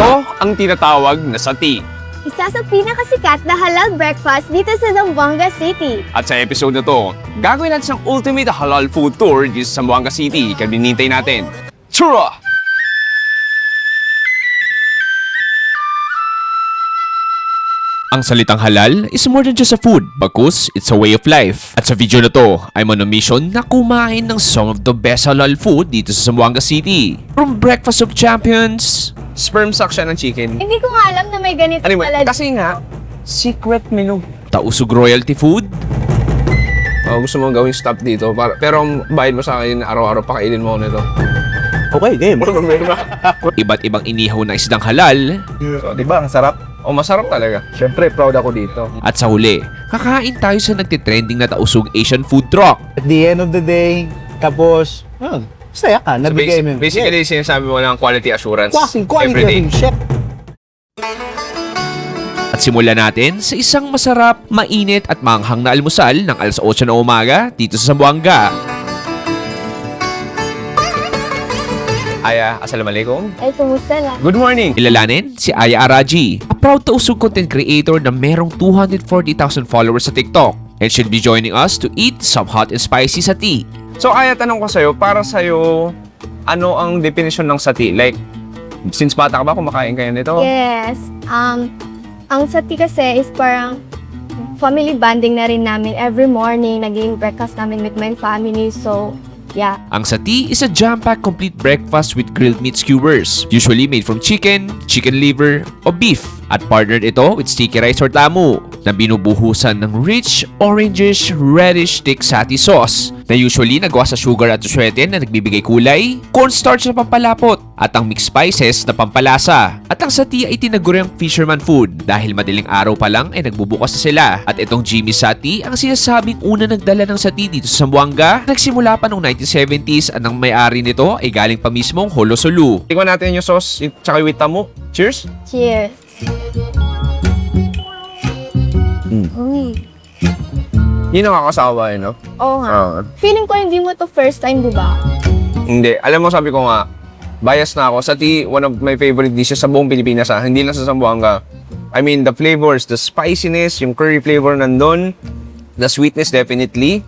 Ito ang tinatawag na sati. Isa sa pinakasikat na halal breakfast dito sa Zamboanga City. At sa episode na to, gagawin natin ang ultimate halal food tour dito sa Zamboanga City. Kaya binintay natin. Chura! Ang salitang halal is more than just a food, bagkus it's a way of life. At sa video na to, I'm on a mission na kumain ng some of the best halal food dito sa Zamboanga City. From breakfast of champions, sperm suck siya ng chicken. Hindi ko nga alam na may ganito pala. Kasi nga, secret menu. Tausog royalty food. Gusto mo gawing stop dito, pero ang bayad mo sa akin, araw-araw pakainin mo ako nito. Okay, game. Iba't ibang inihaw na isdang halal. So, di ba, ang sarap? Masarap talaga. Siyempre, proud ako dito. At sa huli, kakain tayo sa nagtitrending na tausog Asian food truck. At the end of the day, tapos, saya ka, nabigay mo. Basically, sinasabi mo ng quality assurance. Quality everyday. chef. At simulan natin sa isang masarap, mainit at manghang na almusal ng alas 8 na umaga dito sa Zamboanga. Aya, assalamualaikum. Ay, kumusta na? Good morning! Ilalanin si Aya Araji, a proud tausug content creator na merong 240,000 followers sa TikTok and she'll be joining us to eat some hot and spicy sati. So Aya, tanong ko sa'yo, para sa'yo, ano ang definition ng sati? Like, since bata ka ba, kumakain kayo nito? Yes. Ang sati kasi is parang family bonding na rin namin. Every morning, naging breakfast namin with my family. So, yeah. Ang sati is a jam-packed complete breakfast with grilled meat skewers, usually made from chicken, chicken liver, o beef. At partnered ito with sticky rice or tamu na binubuhusan ng rich, orangish, reddish thick sati sauce na usually nagawa sa sugar at uswete na nagbibigay kulay, cornstarch na pampalapot, at ang mixed spices na pampalasa. At ang sati ay tinaguriang fisherman food dahil madaling araw pa lang ay nagbubukas na sila. At itong Jimmy Sati ang sinasabing una nagdala ng sati dito sa Zamboanga. Nagsimula pa noong 1970s at ang may-ari nito ay galing pa mismong Holosolu. Tingnan natin yung sauce tsaka yung tamu. Cheers! Cheers. Uy. Yun ang nakakasawa no? Oo nga. Feeling ko hindi mo to first time, di ba? Hindi. Alam mo, sabi ko nga, bias na ako. Sati, one of my favorite dishes sa buong Pilipinas. Hindi lang sa Zamboanga. I mean, the flavors, the spiciness, yung curry flavor nandun, the sweetness definitely.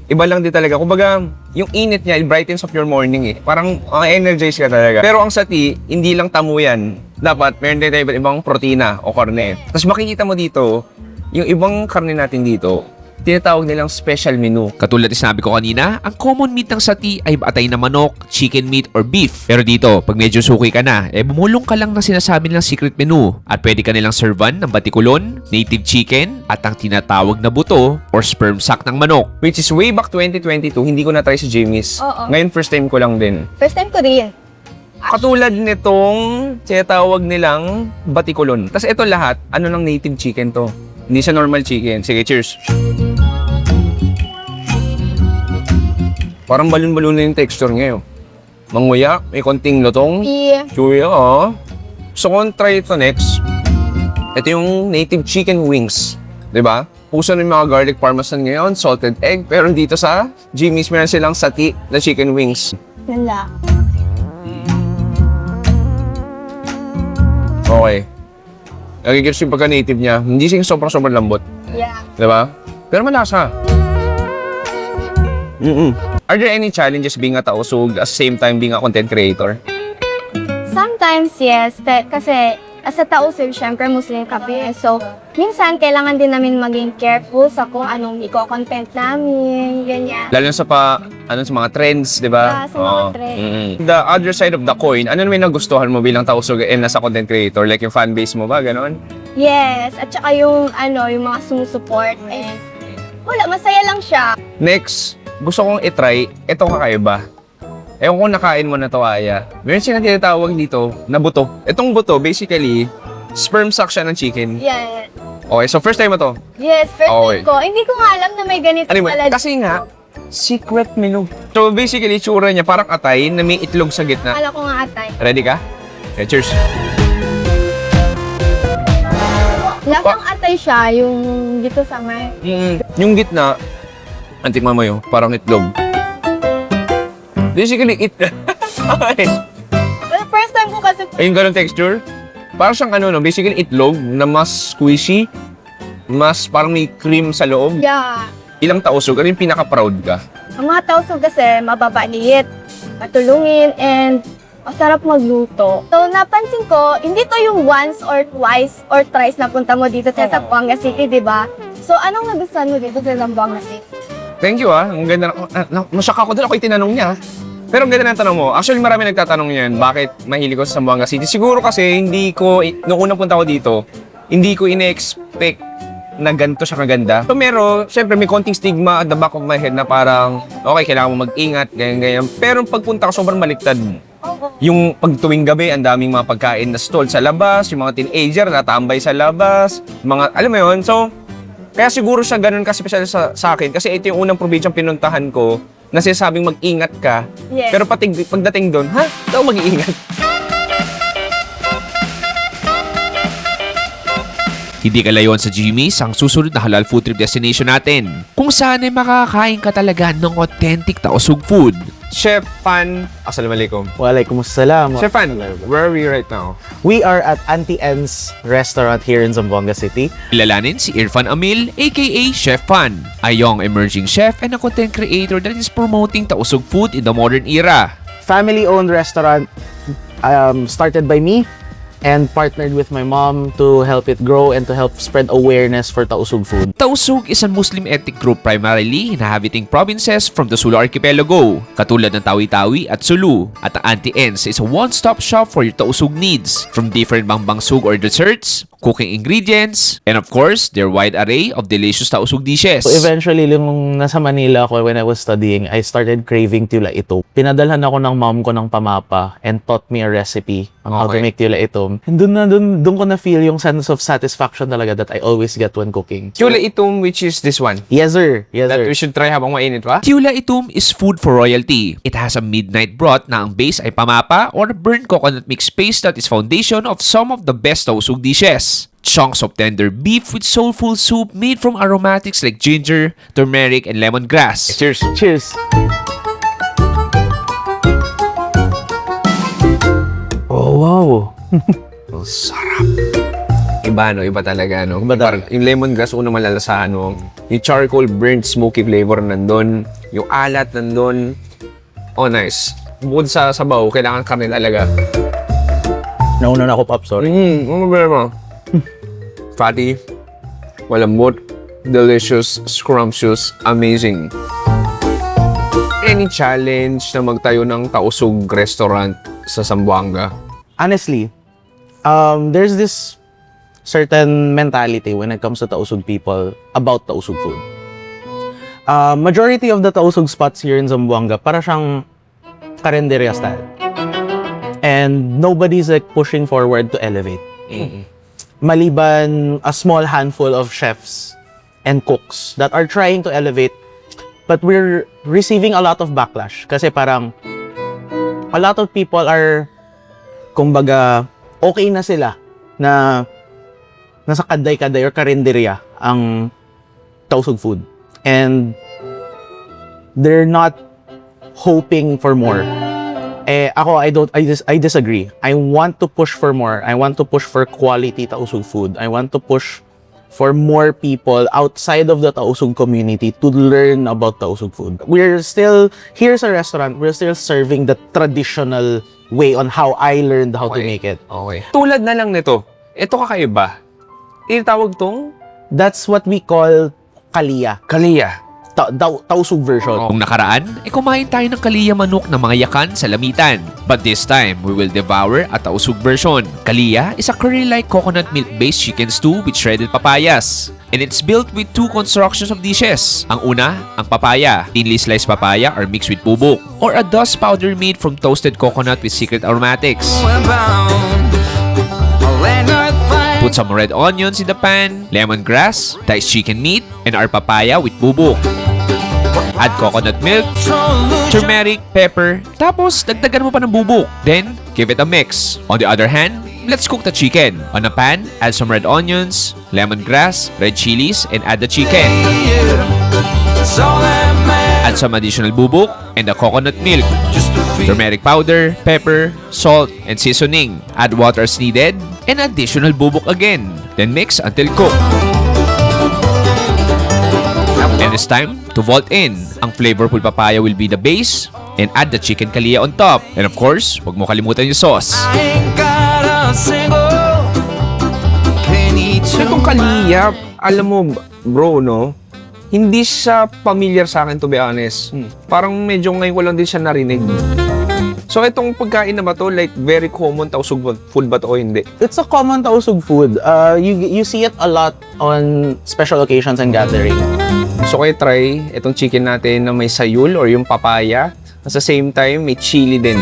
Iba lang din talaga. Kumbaga, yung init niya, it brightens up your morning eh. Parang energize ka talaga. Pero ang sati, hindi lang tamu yan. Dapat, meron din tayo iba't ibang protina o karne. Tapos makikita mo dito, yung ibang karne natin dito, tinatawag nilang special menu. Katulad na sinabi ko kanina, ang common meat ng sati ay atay na manok, chicken meat, or beef. Pero dito, pag medyo suki ka na, bumulong ka lang na sinasabi nilang secret menu. At pwede ka nilang servan ng batikulon, native chicken, at ang tinatawag na buto or sperm sack ng manok. Which is way back 2022, hindi ko na-try si Jimmy's. Oo. Ngayon, first time ko lang din. First time ko rin. Katulad nitong tinatawag nilang batikulon. Tapos ito lahat, ano lang native chicken to. Hindi siya normal chicken. Sige, cheers. Parang balon-balon na yung texture niya yun. Manguya, may konting lutong. Yeah. Chewy, So, kung try ito next, ito yung native chicken wings. Diba? Puso ng mga garlic parmesan ngayon, salted egg. Pero dito sa Jimmy's, meron silang sati na chicken wings. Nala. Okay. Nagigits yung pagka-native niya. Hindi siya sobrang lambot. Yeah. Diba? Pero malasa. Are there any challenges being a tausug at the same time being a content creator? Sometimes, yes. Kasi, as a tausug, syempre Muslim kami. So, minsan, kailangan din namin maging careful sa kung anong i-content namin, ganyan. Lalo sa sa mga trends, di ba? Sa mga trends. The other side of the coin, ano naman nagustuhan mo bilang tausug and as a content creator? Like yung fan base mo ba? Ganon? Yes. At saka yung mga sumusuport. And, wala, masaya lang siya. Next, gusto kong itry, itong kakaiba. Ewan kung nakain mo na to, Aya. Meron silang tinatawag dito na buto. Itong buto, basically, sperm sack siya ng chicken. Yes. Okay, so first time mo to? Yes, first Okay. time ko. Hindi ko nga alam na may ganito Anyway, pala. kasi nga, secret menu. So basically, tsura niya parang atay na may itlog sa gitna. Akala ko nga atay. Ready ka? Okay, cheers. Lasang atay siya, yung dito sa may. Yung gitna, antikman mo yun, parang itlog. Basically, First time ko kasi ayun ganun texture. Parang siyang ano, no, basically itlog na mas squishy, mas parang may cream sa loob. Yeah. Ilang tausog, ano yung pinaka-proud ka? Ang mga tausog kasi mababaliit, matulungin, and masarap magluto. So, napansin ko, hindi to yung once or twice or thrice na punta mo dito sa Zamboanga City, di ba? So, anong nagustuhan mo dito sa Zamboanga City? Thank you ang ganda. Masyak ako doon, ako yung tinanong niya. Pero ang ganda ng tanong mo. Actually, marami nagtatanong yan, bakit mahilig ko sa Zamboanga City. Siguro kasi nung unang punta ko dito, hindi ko ine-expect na ganito siya kaganda. So, syempre may konting stigma at the back of my head na parang, okay, kailangan mo mag-ingat, ganyan. Pero pagpunta ko, sobrang baliktad. Yung pagtuwing gabi, ang daming mga pagkain na stall sa labas, yung mga teenager na tambay sa labas, alam mo yun? So, kaya siguro siya ganun ka-special sa akin kasi ito yung unang probinsyang pinuntahan ko na sinasabing mag-ingat ka. Yes. Pero pagdating doon, daw mag-iingat. Hindi kalayon sa Jimmy's ang susunod na halal food trip destination natin, kung saan ay makakain ka talaga ng authentic tausug food. Chef Fan, assalamualaikum. Waalaikumsalam. Chef Fan, where are we right now? We are at Auntie N's restaurant here in Zamboanga City. Kilalanin si Irfan Amil, aka Chef Fan, a young emerging chef and a content creator that is promoting tausug food in the modern era. Family-owned restaurant started by me and partnered with my mom to help it grow and to help spread awareness for tausug food. Tausug is a Muslim ethnic group primarily inhabiting provinces from the Sulu Archipelago, katulad ng Tawi-Tawi at Sulu. At ang Auntie N's is a one-stop shop for your tausug needs, from different bangbangsug or desserts, cooking ingredients, and of course, their wide array of delicious tausug dishes. So eventually, nung nasa Manila ako, when I was studying, I started craving tula ito. Pinadalhan ako ng mom ko ng pamapa and taught me a recipe on how to Okay. make tula ito. And doon ko na feel yung sense of satisfaction talaga that I always get when cooking. Chula Itum, which is this one. Yes, sir. Yes, That sir. we should try habang mainit pa. Tiula Itum is food for royalty. It has a midnight broth na ang base ay pamapa or burnt coconut mix paste that is foundation of some of the best tausug dishes. Chunks of tender beef with soulful soup made from aromatics like ginger, turmeric, and lemongrass. Cheers. Cheers. Oh, wow. Ang sarap. Iba, no? Iba talaga, no? Iba Parang yung lemongrass, unang malalasahan mo. Yung charcoal burnt smoky flavor nandun. Yung alat nandun. Oh, nice. Bukod sa sabaw, kailangan karne talaga. Nauna na ako, Pop. Sorry. Ano ba naman? Fatty, malambot, delicious, scrumptious, amazing. Any challenge na magtayo ng tausug restaurant sa Zamboanga? Honestly, there's this certain mentality when it comes to tausug people about tausug food. Majority of the tausug spots here in Zamboanga, para siyang karenderya style. And nobody's like pushing forward to elevate. Maliban a small handful of chefs and cooks that are trying to elevate, but we're receiving a lot of backlash kasi parang a lot of people are, kumbaga, okay na sila na nasa kaday-kaday or karinderya ang tausug food. And they're not hoping for more. Ako, I disagree. I want to push for more. I want to push for quality tausug food. I want to push for more people outside of the tausug community to learn about tausug food. Here's a restaurant, we're still serving the traditional way on how I learned how to make it. Okay. Tulad na lang nito. Ito kakaiba. Itawag tong That's what we call kaliya. kaliya. Tausug version. Kung nakaraan, kumain tayo ng kaliya manok na mga yakan sa lamitan. But this time, we will devour a tausug version. Kaliya is a curry-like coconut milk-based chicken stew with shredded papayas. And it's built with two constructions of dishes. Ang una, ang papaya, thinly sliced papaya or mixed with bubuk. Or a dust powder made from toasted coconut with secret aromatics. Put some red onions in the pan, lemongrass, diced chicken meat, and our papaya with bubuk. Add coconut milk, turmeric, pepper, tapos dagdagan mo pa ng bubuk. Then, give it a mix. On the other hand, let's cook the chicken. On a pan, add some red onions, lemongrass, red chilies, and add the chicken. Add some additional bubuk and the coconut milk. turmeric powder, pepper, salt, and seasoning. Add water as needed, and additional bubuk again. Then mix until cooked. And it's time to vault in. Ang flavorful papaya will be the base, and add the chicken kalia on top. And of course, huwag mo kalimutan yung sauce. Itong kaliyap, alam mo, bro, no? Hindi siya familiar sa akin, to be honest. Parang medyo ngayon ko lang din siya narinig. So, itong pagkain na ba to, like, very common tausug food ba to o hindi? It's a common tausug food. You see it a lot on special occasions and gathering. So, kayo try itong chicken natin na may sayul or yung papaya. At sa same time, may chili din.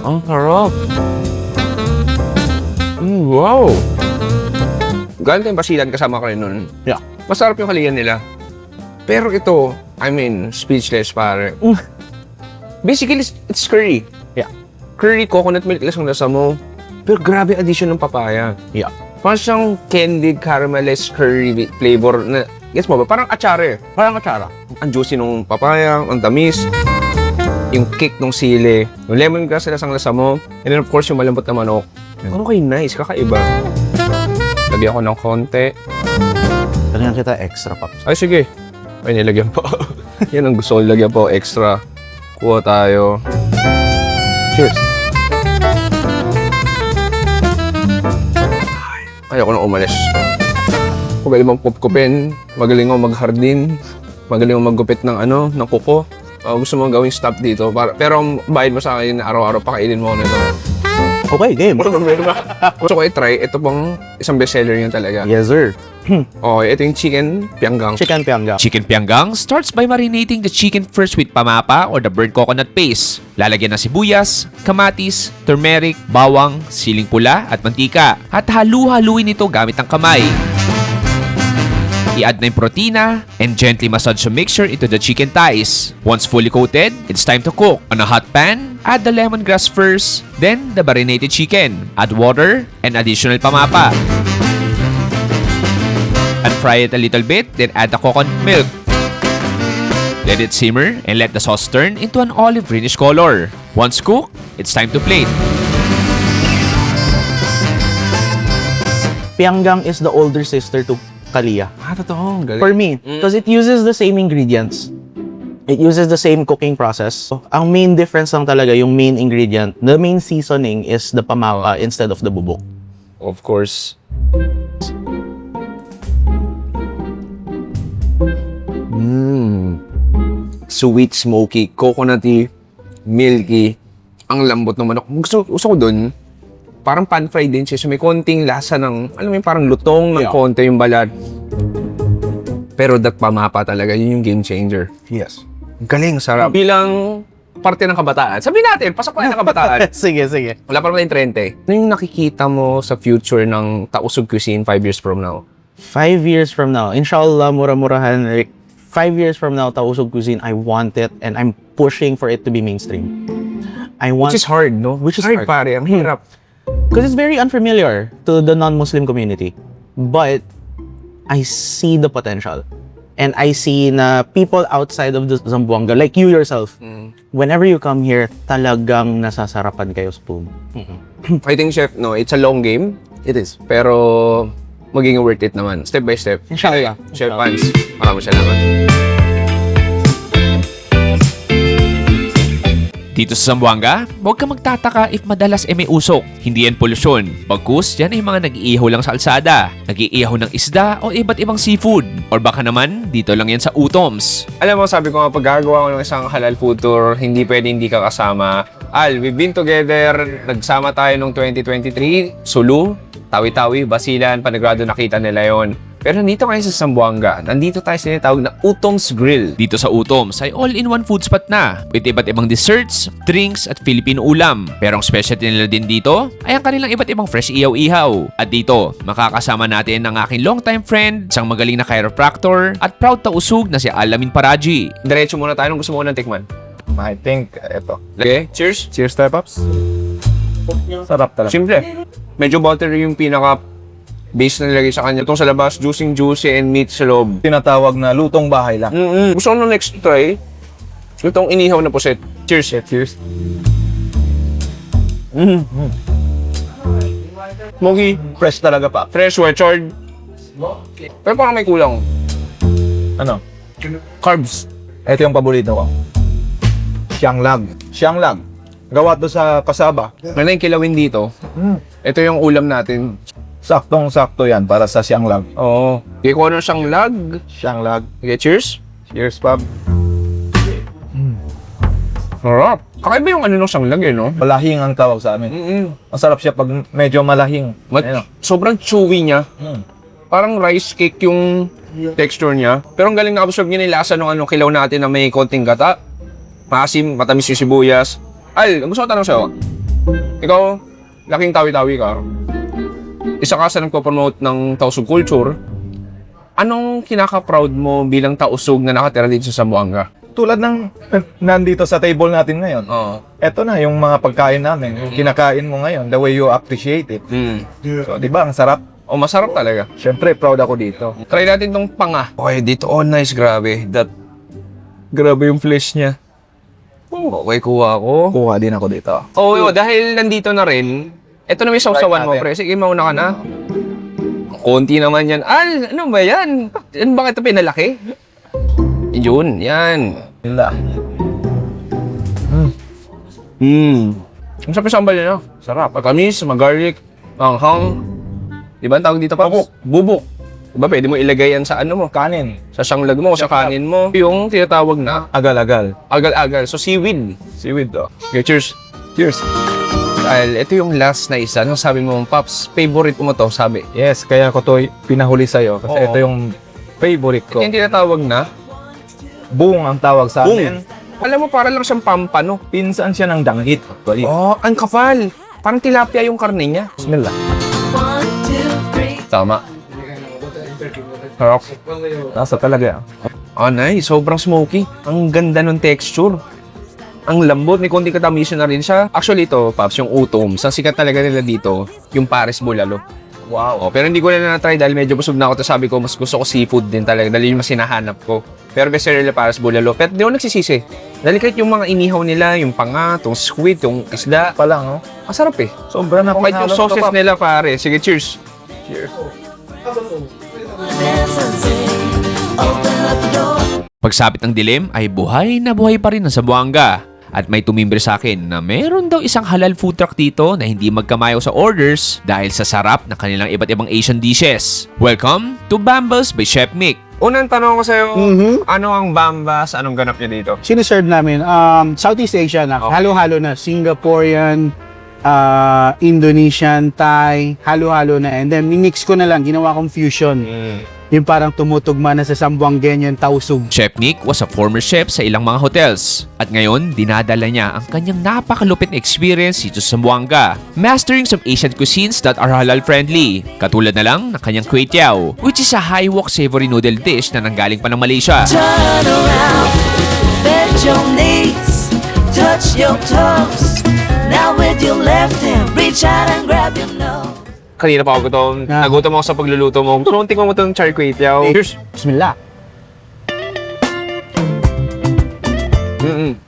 Ang harap. Wow! Galing tayong basilan kasama ko rin nun. Yeah. Masarap yung kaliyan nila. Pero ito, I mean, speechless pare. Basically, it's curry. Yeah. Curry, coconut milk lang ang lasa mo. Pero grabe addition ng papaya. Yeah. Parang siyang candied caramelized curry flavor na, gets mo ba? Parang atsara eh. Parang atsara. Ang juicy nung papaya, ang tamis, yung kick nung sili, yung lemongrass na lasang-lasa mo, and then of course yung malambot na manok. Okay, nice. Kakaiba. Lagyan ko ng konti. Lagyan kita extra, Pops. Ay, sige. Ay, nilagyan po. Yan ang gusto ko. Lagyan po extra. Kuha tayo. Cheers. Ayoko na umalis. Magaling mong kupkupin. Magaling mong maghardin. Magaling mong maggupit ng ng kuko. Gusto mong gawing stop dito. Pero ang bayad mo sa akin, araw-araw pakainin mo ako nito. Okay, game. Gusto ko i-try. Ito pang isang bestseller yun talaga. Yes, sir. Okay, ito yung chicken pianggang. Chicken pianggang. Chicken pianggang starts by marinating the chicken first with pamapa or the burnt coconut paste. Lalagyan ng sibuyas, kamatis, turmeric, bawang, siling pula at mantika. At halu-haluin ito gamit ang kamay. I-add na yung protina and gently massage the mixture into the chicken thighs. Once fully coated, it's time to cook. On a hot pan, add the lemongrass first, then the marinated chicken. Add water and additional pamapa. And fry it a little bit, then add the coconut milk. Let it simmer and let the sauce turn into an olive greenish color. Once cooked, it's time to plate. Pianggang is the older sister to kalia. Totoo. Galing. For me, because it uses the same ingredients. It uses the same cooking process. So, ang main difference lang talaga, yung main ingredient, the main seasoning is the pamaka instead of the bubuk. Of course. Sweet, smoky, coconutty, milky. Ang lambot ng manok. Gusto ko dun, parang pan-fried din siya. So may konting lasa ng, alam mo yung parang lutong ng Yeah. konti yung balat. Pero that pamapa talaga, yun yung game changer. Yes. Galing, sarap. Bilang parte ng kabataan. Sabihin natin, pasok na ng kabataan. Sige, sige. Wala pa naman yung 30. Ano yung nakikita mo sa future ng Tausug Cuisine 5 years from now? 5 years from now, inshallah, mura-murahan, like, 5 years from now, Tausug Cuisine, I want it and I'm pushing for it to be mainstream. I want... Which is hard, no? Which is hard, hard. pare. Ang hirap. Because it's very unfamiliar to the non-Muslim community. But I see the potential. And I see na people outside of the Zamboanga, like you yourself, whenever you come here, talagang nasasarapan kayo sa food. I think, Chef, no, it's a long game. It is. Pero magiging worth it naman. Step by step. Inshallah. Chef Vance, maraming salamat. Dito sa Zamboanga, huwag ka magtataka if madalas may usok. Hindi yan polusyon. Bagkus, yan ay mga nag-iihaw lang sa alsada. Nag-iihaw ng isda o iba't ibang seafood. Or baka naman, dito lang yan sa Utoms. Alam mo, sabi ko nga, pag gagawa ko ng isang halal food tour, hindi pwede hindi ka kasama. Al, we've been together, nagsama tayo noong 2023, Sulu, Tawi-Tawi, Basilan, Panagrado, nakita nila yon. Pero nandito kayo sa Zamboanga, nandito tayo sa tinatawag na Utoms Grill. Dito sa Utoms ay all-in-one food spot na with iba't ibang desserts, drinks at Filipino ulam. Pero ang specialty nila din dito ay ang kanilang iba't ibang fresh ihaw-ihaw. At dito, makakasama natin ang aking longtime friend, isang magaling na chiropractor at proud tausug na si Alamin Paraji. Diretso muna tayo, nung gusto mo ng tikman. I think, eto. Okay, cheers. Cheers tayo, Pops. Sarap talaga. Simple. Medyo buttery yung pinaka base na nilagay sa kanya. Itong sa labas, juicy and meat sa loob. Tinatawag na lutong bahay lang. Gusto ko nung next try, itong inihaw na puset. Cheers. Cheers. Smoky, Fresh talaga pa. fresh, well charred. Pero parang may kulang. Ano? Carbs. Ito yung paborito ko. Siyanglag. Siyanglag. Gawa to sa kasaba. Ano yung kilawin dito? Ito yung ulam natin. Saktong-sakto yan para sa siyanglag. Oo. Kaya kung ano siyang lag. Siyanglag. Okay, cheers. Cheers, Pab. Sarap. Kakaiba yung ano nung siyang lag no? Malahing ang tawag sa amin. Ang sarap siya pag medyo malahing. Ayun, oh. Sobrang chewy niya. Parang rice cake yung texture niya. Pero ang galing na-absorb niya yung lasa ng ano, kilaw natin na may konting gata. Maasim, matamis yung sibuyas. Al, gusto ko tanong sa'yo. Ikaw, laking tawi-tawi ka. Isa ka sa nagpo-promote ng Tausug culture. Anong kinaka-proud mo bilang Tausug na nakatira dito sa Zamboanga? Tulad ng nandito sa table natin ngayon. Oo. Ito na yung mga pagkain namin. Yung kinakain mo ngayon, the way you appreciate it. So, di ba, ang sarap. O, masarap talaga. Siyempre, proud ako dito. Try natin tong panga. Okay, dito. Oh, nice. Grabe. Grabe yung flesh niya. Okay, kuha ako. Kuha din ako dito. Oo, dahil nandito na rin, eto na may sausawan mo, natin. pre. Sige, mauna ka na. Konti naman yan. Ano ba yan? Ano ba ito pinalaki? Yun, yan. Nila. Ang sarap yung sambal niya. Sarap. Matamis, mag-garlic, manghang. Di ba ang tawag dito pa? Bubok. Diba, pwede mo ilagay yan sa ano mo? Kanin. Sa siyanglag mo, sa kanin mo. Yung tinatawag na Agal-agal. agal-agal. So, seaweed. Seaweed to. Okay, cheers. Cheers. Dahil ito yung last na isa. Nung sabi mo, Pops, favorite mo to, sabi. Yes, kaya ko to pinahuli sa'yo. Kasi Oo. ito yung favorite ko. Yung tinatawag na, Buong ang tawag sa amin. alam mo, para lang siyang pampano. Pinsan siya ng danggit. Actually. Oh, ang kapal. Parang tilapia yung karne niya. Bismillah. Tama. Sarap. Nasa talaga. Oh, nice. Sobrang smoky. Ang ganda ng texture. Ang lambot. May konting katamisan na rin siya. Actually, ito, Paps, yung utom. Sa sikat talaga nila dito, yung Paris Bulalo. Wow. Oh, pero hindi ko na na-try dahil medyo busog na ako. Tapos sabi ko, mas gusto ko seafood din talaga. Dahil yun mas hinahanap ko. Pero best seller nila Paris Bulalo. Pero hindi ako nagsisisi. Dahil kahit yung mga inihaw nila, yung panga, yung squid, yung isda, Pa lang, oh. masarap eh. Sobra na Kahit yung sauces nila, pare. Sige, cheers. Cheers. Pagsapit ng dilim ay buhay na buhay pa rin ang Zamboanga. At may tumimbre sa akin na meron daw isang halal food truck dito na hindi magkamayaw sa orders dahil sa sarap ng kanilang iba't ibang Asian dishes. Welcome to Bambas by Chef Mick. Unang tanong ko sa'yo, ano ang Bambas? Anong ganap niya dito? Siniserve namin, Southeast Asia na, Okay. halo-halo na, Singaporean, Indonesian, Thai, halo-halo na. And then, mix ko na lang, ginawa kong fusion. Yung parang tumutugma na sa Zamboangueño Tausug. Chef Nick was a former chef sa ilang mga hotels at ngayon dinadala niya ang kanyang napakalupit na experience dito sa Zamboanga, mastering some Asian cuisines that are halal friendly, katulad na lang ng kanyang kway teow, which is a high wok savory noodle dish na nanggaling pa ng Malaysia. Turn around, bend your knees, touch your toes. Now with your left hand, reach out and grab your nose. Kanina pa ako gutom. Nagutom ako sa pagluluto mo. Tulungan tingnan mo itong char kway teow. Cheers. Bismillah.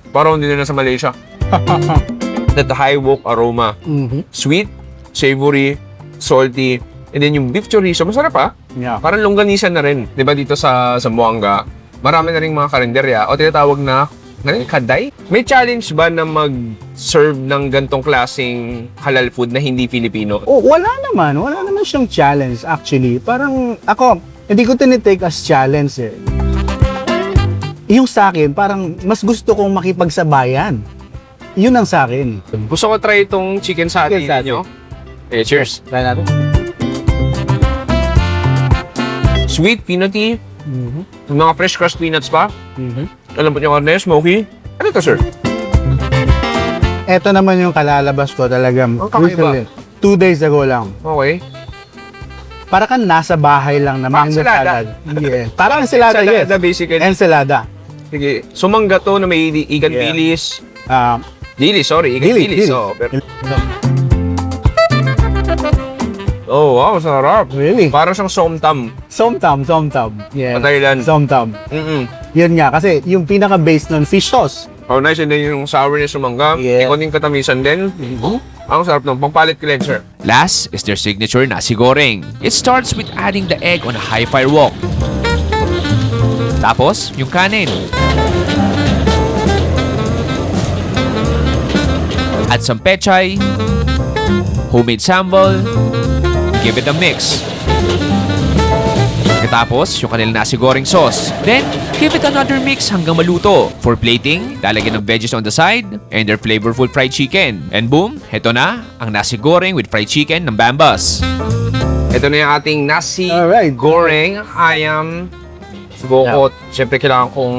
Parang hindi na sa Malaysia. That high wok aroma. Sweet, savory, salty, and then yung beef chorizo, masarap ah. Yeah. Parang longganisan na rin. Di ba dito sa Zamboanga, marami na rin mga karinderya o tinatawag na kaday. May challenge ba na mag-serve ng gantong klaseng halal food na hindi Filipino? Oh, wala naman siyang challenge actually. Parang ako, hindi ko tinitake as challenge eh. Yung sa akin, parang mas gusto kong makipagsabayan. Yun ang sa akin. Gusto ko try itong chicken satay Chicken satay. ninyo. Eh, cheers. Try natin. Sweet, peanutty. Yung mga fresh crushed peanuts pa. Alam po niyo karne, smoky. Ano to, sir? Ito naman yung kalalabas ko talagang. Ang kakaiba. recently. 2 days ago lang. Okay. Para kang nasa bahay lang na mango ensalada. salad. Yeah. Parang ensalada, yes. Basically. Ensalada. Sige. Sumangga to na may ikan Yeah. pilis. Ah, Dilis, sorry. Ikan Dilis, pilis. dilis. Oh, pero Oh, wow, sarap. Really? Parang siyang somtam. Somtam. Yeah. Sa Thailand. Somtam. Yun nga, kasi yung pinaka-base nun, fish sauce. Oh, nice. And then yung sourness ng mangga. Yeah. Konting katamisan din. Ang sarap ng pang-palate cleanser. Last is their signature nasi goreng. It starts with adding the egg on a high fire wok. Tapos, yung kanin. Add some pechay, homemade sambal, give it a mix. Pagkatapos, yung kanilang nasi goreng sauce. Then, give it another mix hanggang maluto. For plating, lalagyan ng veggies on the side and their flavorful fried chicken. And boom, heto na ang nasi goreng with fried chicken ng Bambas. Ito na yung ating nasi Alright. goreng ayam bukot. Siyempre, kailangan kong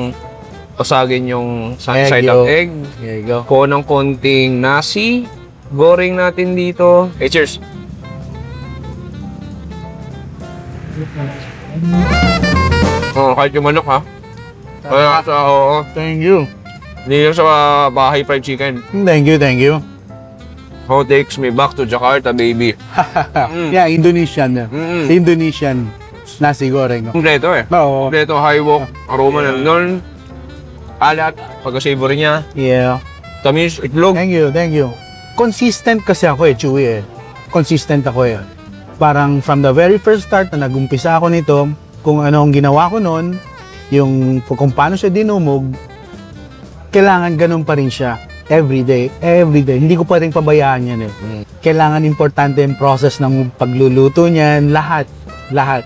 pasagin yung side Egg, of yo. egg. There you go. Kuha ng konting nasi goreng natin dito. Hey, cheers! Oh, kahit yung manok ha. Kaya sa Thank you. hindi lang sa bahay fried chicken. Thank you. Oh, takes me back to Jakarta, baby. Yeah, Indonesian. Mm. Indonesian nasi goreng. Kompleto eh. Oo. Kompleto, high wok, aroma nandun. Alat, pagka-savory niya. Yeah. Tamis, itlog. Thank you. Consistent kasi ako Chewy eh. Consistent ako eh. Parang from the very first start na nag-umpisa ako nito, kung ano ang ginawa ko noon, yung kung paano siya dinumog, kailangan ganun pa rin siya. Every day. Hindi ko pwedeng pabayaan yan eh. Kailangan importante yung process ng pagluluto niyan, lahat.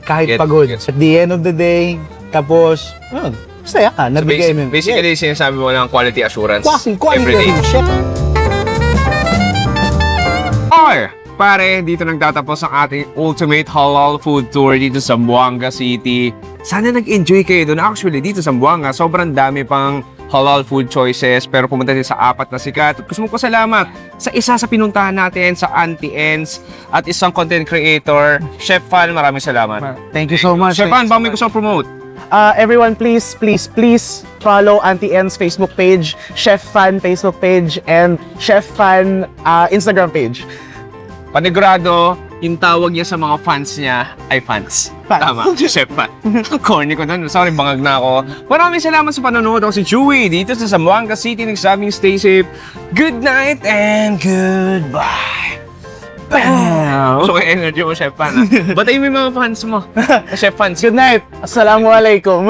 Kahit Get- pagod. gets. At the end of the day, tapos, saya ka, So nabigay mo. basically, sinasabi mo ng quality assurance. Quality every day. chef. Or, pare, dito nagtatapos ang ating ultimate halal food tour dito sa Buanga City. Sana nag-enjoy kayo doon. Actually, dito sa Buanga, sobrang dami pang halal food choices, pero pumunta din sa 4 na sikat. At gusto mo ko salamat sa isa sa pinuntahan natin, sa Auntie Ens, at isang content creator, Chef Fan. Maraming salamat. Thank you so much. Chef Fan, baka may gusto promote. Everyone, please follow Auntie N's Facebook page, Chef Fan Facebook page, and Chef Fan Instagram page. Panigurado, yung tawag niya sa mga fans niya ay fans. Tama, si Chef Fan. Corny ko doon. Sorry, bangag na ako. Maraming salamat sa panonood. Ako si Chewy dito sa Zamboanga City. Nagsabing stay safe. Good night and goodbye. Bam! So, energy mo, Chef Fan. Batayin mo yung mga fans mo. Chef Fans. Good night. Assalamualaikum.